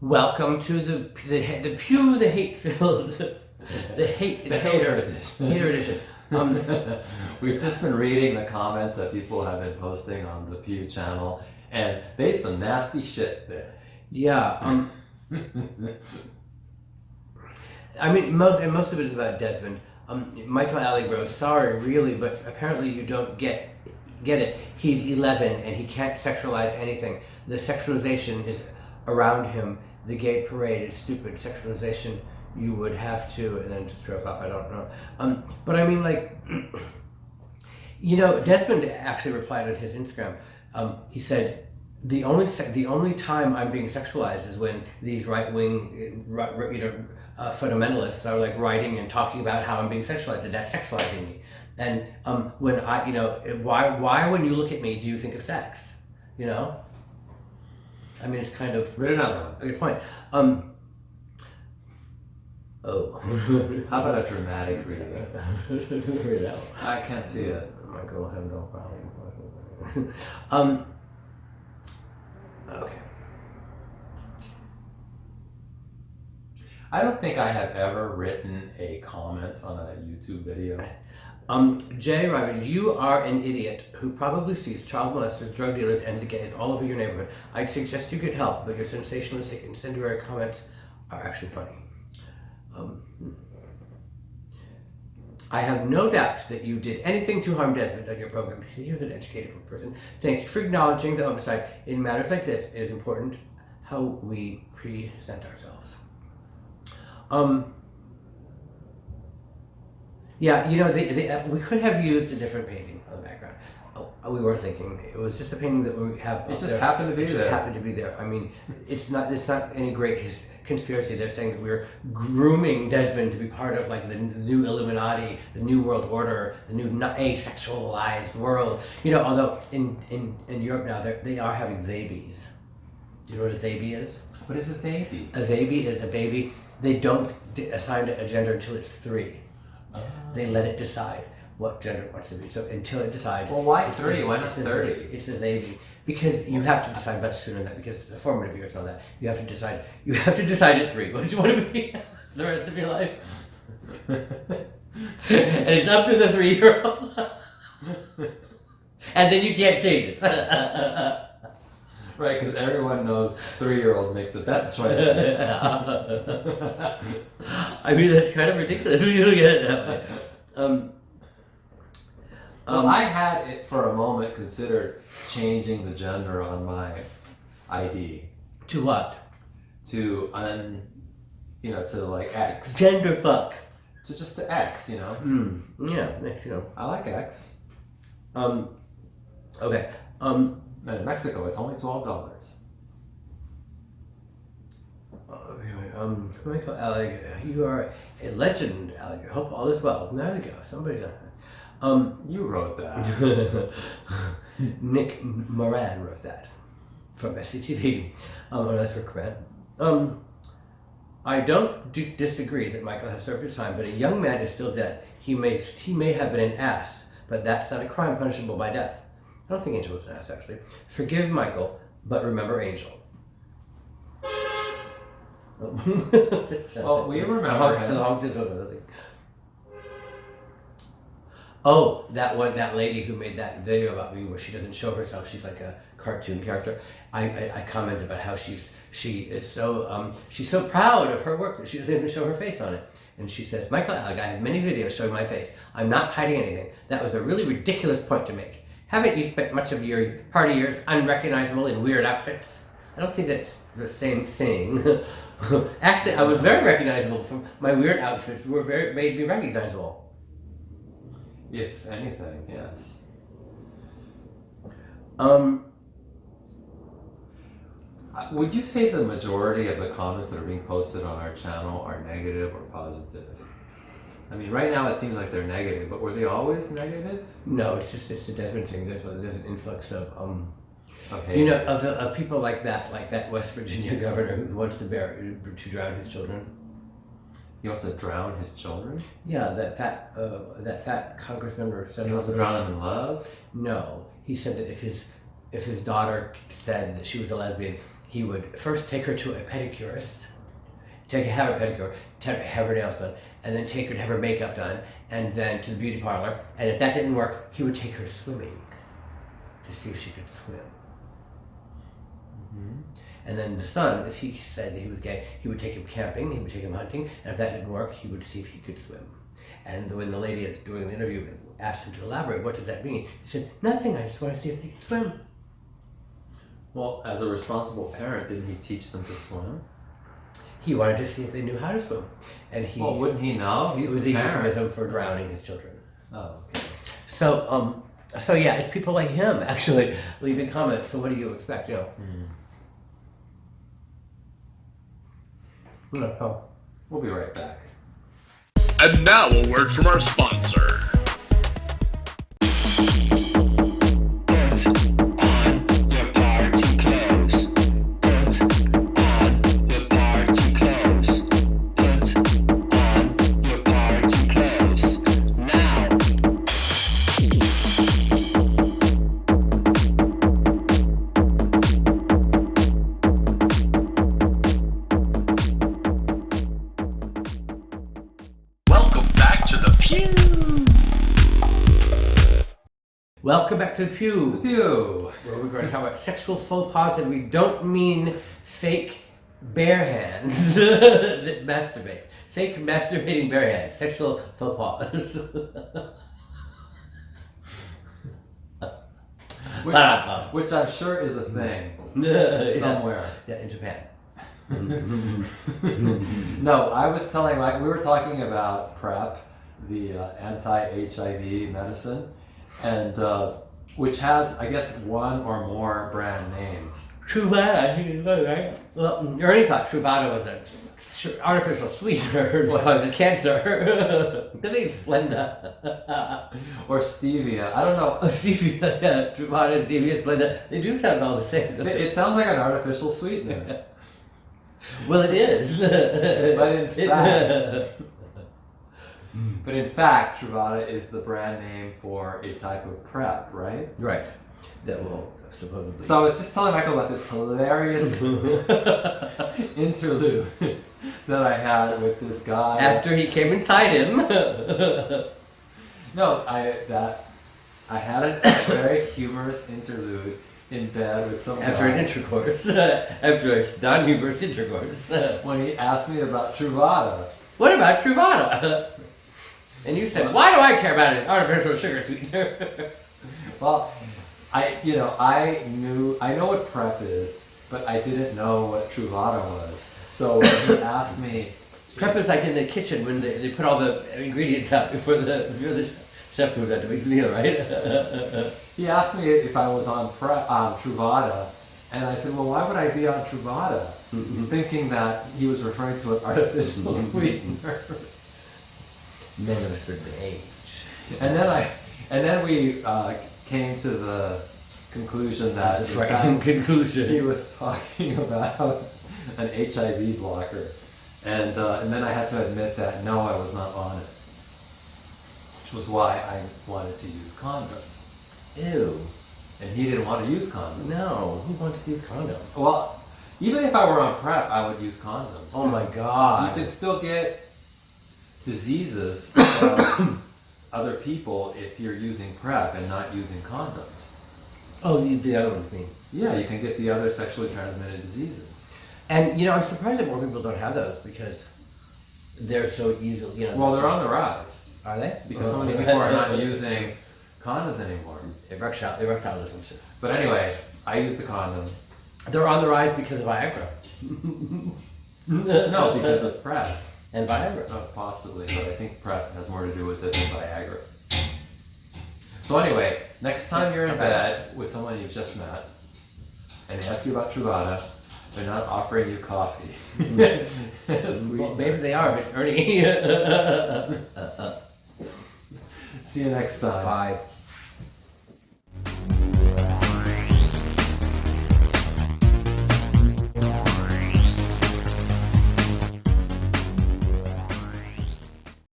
Welcome to the Peeew, the hate-filled, the hater edition. We've just been reading the comments that people have been posting on the Peeew channel, and there's some nasty shit there. Yeah. I mean, most of it is about Desmond. Michael Alig, sorry, really, but apparently you don't get it. He's 11 and he can't sexualize anything. The sexualization is around him. The gay parade is stupid. Sexualization, you would have to, and then just throws off. I don't know. But I mean, like, you know, Desmond actually replied on his Instagram. He said, the only time I'm being sexualized is when these right-wing, fundamentalists are like writing and talking about how I'm being sexualized, and that's sexualizing me. And when I, why when you look at me do you think of sex? You know? I mean, it's kind of Read another one. a good point. How about a dramatic reading? Read it out. I can't see it. Michael will have no problem. Okay. I don't think I have ever written a comment on a YouTube video. Jay Ryder, you are an idiot who probably sees child molesters, drug dealers, and the gays all over your neighborhood. I'd suggest you get help, but your sensationalistic, incendiary comments are actually funny. I have no doubt that you did anything to harm Desmond on your program. He was an educated person. Thank you for acknowledging the oversight. In matters like this, it is important how we present ourselves. Yeah, you know, we could have used a different painting on the background. We weren't thinking. It was just a painting that we have. It just happened to be there. It just happened to be there. I mean, it's not any great conspiracy. They're saying that we're grooming Desmond to be part of like the new Illuminati, the new world order, the new asexualized world. You know, although in Europe now they are having babies. Do you know what a baby is? What is a baby? A baby is a baby. They don't assign it a gender until it's 3. They let it decide what gender it wants to be. So until it decides. Well, why 3? Why not 30? It's the baby. Because you have to decide much sooner than that. Because the formative years know that. You have to decide. You have to decide at 3 what you want to be the rest of your life. And it's up to the 3-year-old. And then you can't change it. Right, because everyone knows 3-year-olds make the best choices. I mean, that's kind of ridiculous when you look at it that way. Well, I had it for a moment considered changing the gender on my ID. To what? To to like X. Gender fuck. To just to X, you know. Yeah, X, you know. I like X. Okay. And in Mexico, it's only $12. Michael Alig, you are a legend, Alig. I hope all is well. There we go. Somebody's on it. You wrote that. Nick Moran wrote that from SCTV. That's for credit. I don't disagree that Michael has served his time, but a young man is still dead. He may have been an ass, but that's not a crime punishable by death. I don't think Angel was an ass, actually. Forgive Michael, but remember Angel. Well, we remember him. Oh, that lady who made that video about me where she doesn't show herself, she's like a cartoon character. I commented about how she's so proud of her work that she doesn't even show her face on it. And she says, Michael Alig, I have many videos showing my face. I'm not hiding anything. That was a really ridiculous point to make. Haven't you spent much of your party years unrecognizable in weird outfits? I don't think that's the same thing. Actually, I was very recognizable. From my weird outfits made me recognizable. If anything, yes. Would you say the majority of the comments that are being posted on our channel are negative or positive? I mean, right now it seems like they're negative, but were they always negative? No, it's a Desmond thing. There's an influx of haters. of people like that West Virginia governor who wants to drown his children. He wants to drown his children? Yeah, that fat congressman or senator. He wants to drown them in love? No, he said that if his daughter said that she was a lesbian, he would first take her to a pedicurist, have her pedicure, have her nails done, and then take her to have her makeup done, and then to the beauty parlor. And if that didn't work, he would take her swimming to see if she could swim. Mm-hmm. And then the son, if he said that he was gay, he would take him camping, he would take him hunting, and if that didn't work, he would see if he could swim. And when the lady during the interview asked him to elaborate, what does that mean? He said, nothing, I just want to see if they can swim. Well, as a responsible parent, didn't he teach them to swim? He wanted to see if they knew how to swim. And he, well, wouldn't he know? He's it was the a parent. euphemism for drowning his children. Oh, okay. So yeah, it's people like him actually leaving comments. So what do you expect? You know. No. We'll be right back. And now a word from our sponsor. Welcome back to the Peew. Peew. Where we're going to talk about sexual faux pas, and we don't mean fake bare hands that masturbate. Fake masturbating bare hands. Sexual faux pas. Which I'm sure is a thing somewhere. Yeah, in Japan. No, I was telling, we were talking about PrEP, the anti-HIV medicine, and which has, I guess, one or more brand names. Truvada, I think it was, right? Well, Ernie thought Truvada was an artificial sweetener because of cancer. Did they explain that? Or stevia, I don't know. Stevia, yeah, Truvada, stevia, Splenda, they do sound all the same. It sounds like an artificial sweetener. Well, it is. But in fact, Truvada is the brand name for a type of PrEP, right? Right. That will supposedly. So I was just telling Michael about this hilarious interlude that I had with this guy. After he came inside him. No, I had a very humorous interlude in bed with some After guy. an intercourse. After a non-humorous intercourse. When he asked me about Truvada. What about Truvada? And you said, why do I care about an artificial sugar sweetener? Well, I know what PrEP is, but I didn't know what Truvada was. So when he asked me, PrEP is like in the kitchen when they put all the ingredients out before the chef goes out to make the meal, right? he asked me if I was on Truvada, and I said, well, why would I be on Truvada? Thinking that he was referring to an artificial sweetener. Men of a certain age. And then we came to the conclusion that The frightening conclusion. he was talking about an HIV blocker, and then I had to admit that no, I was not on it, which was why I wanted to use condoms. Ew. And he didn't want to use condoms. No, who wants to use condoms? Well, even if I were on PrEP, I would use condoms. Oh my God. You can still get diseases from other people if you're using PrEP and not using condoms. Oh, the other ones mean. Yeah, you can get the other sexually transmitted diseases. And I'm surprised that more people don't have those because they're so easily, Well, they're on the rise. Are they? Because so many people are not using condoms anymore. Erectile dysfunction. But anyway, I use the condom. They're on the rise because of Viagra. No, because of PrEP. And Viagra. Possibly, but I think PrEP has more to do with it than Viagra. So anyway, next time you're in bed with someone you've just met, and they ask you about Truvada, they're not offering you coffee. Well, maybe they are, if it's Ernie. See you next time. Bye.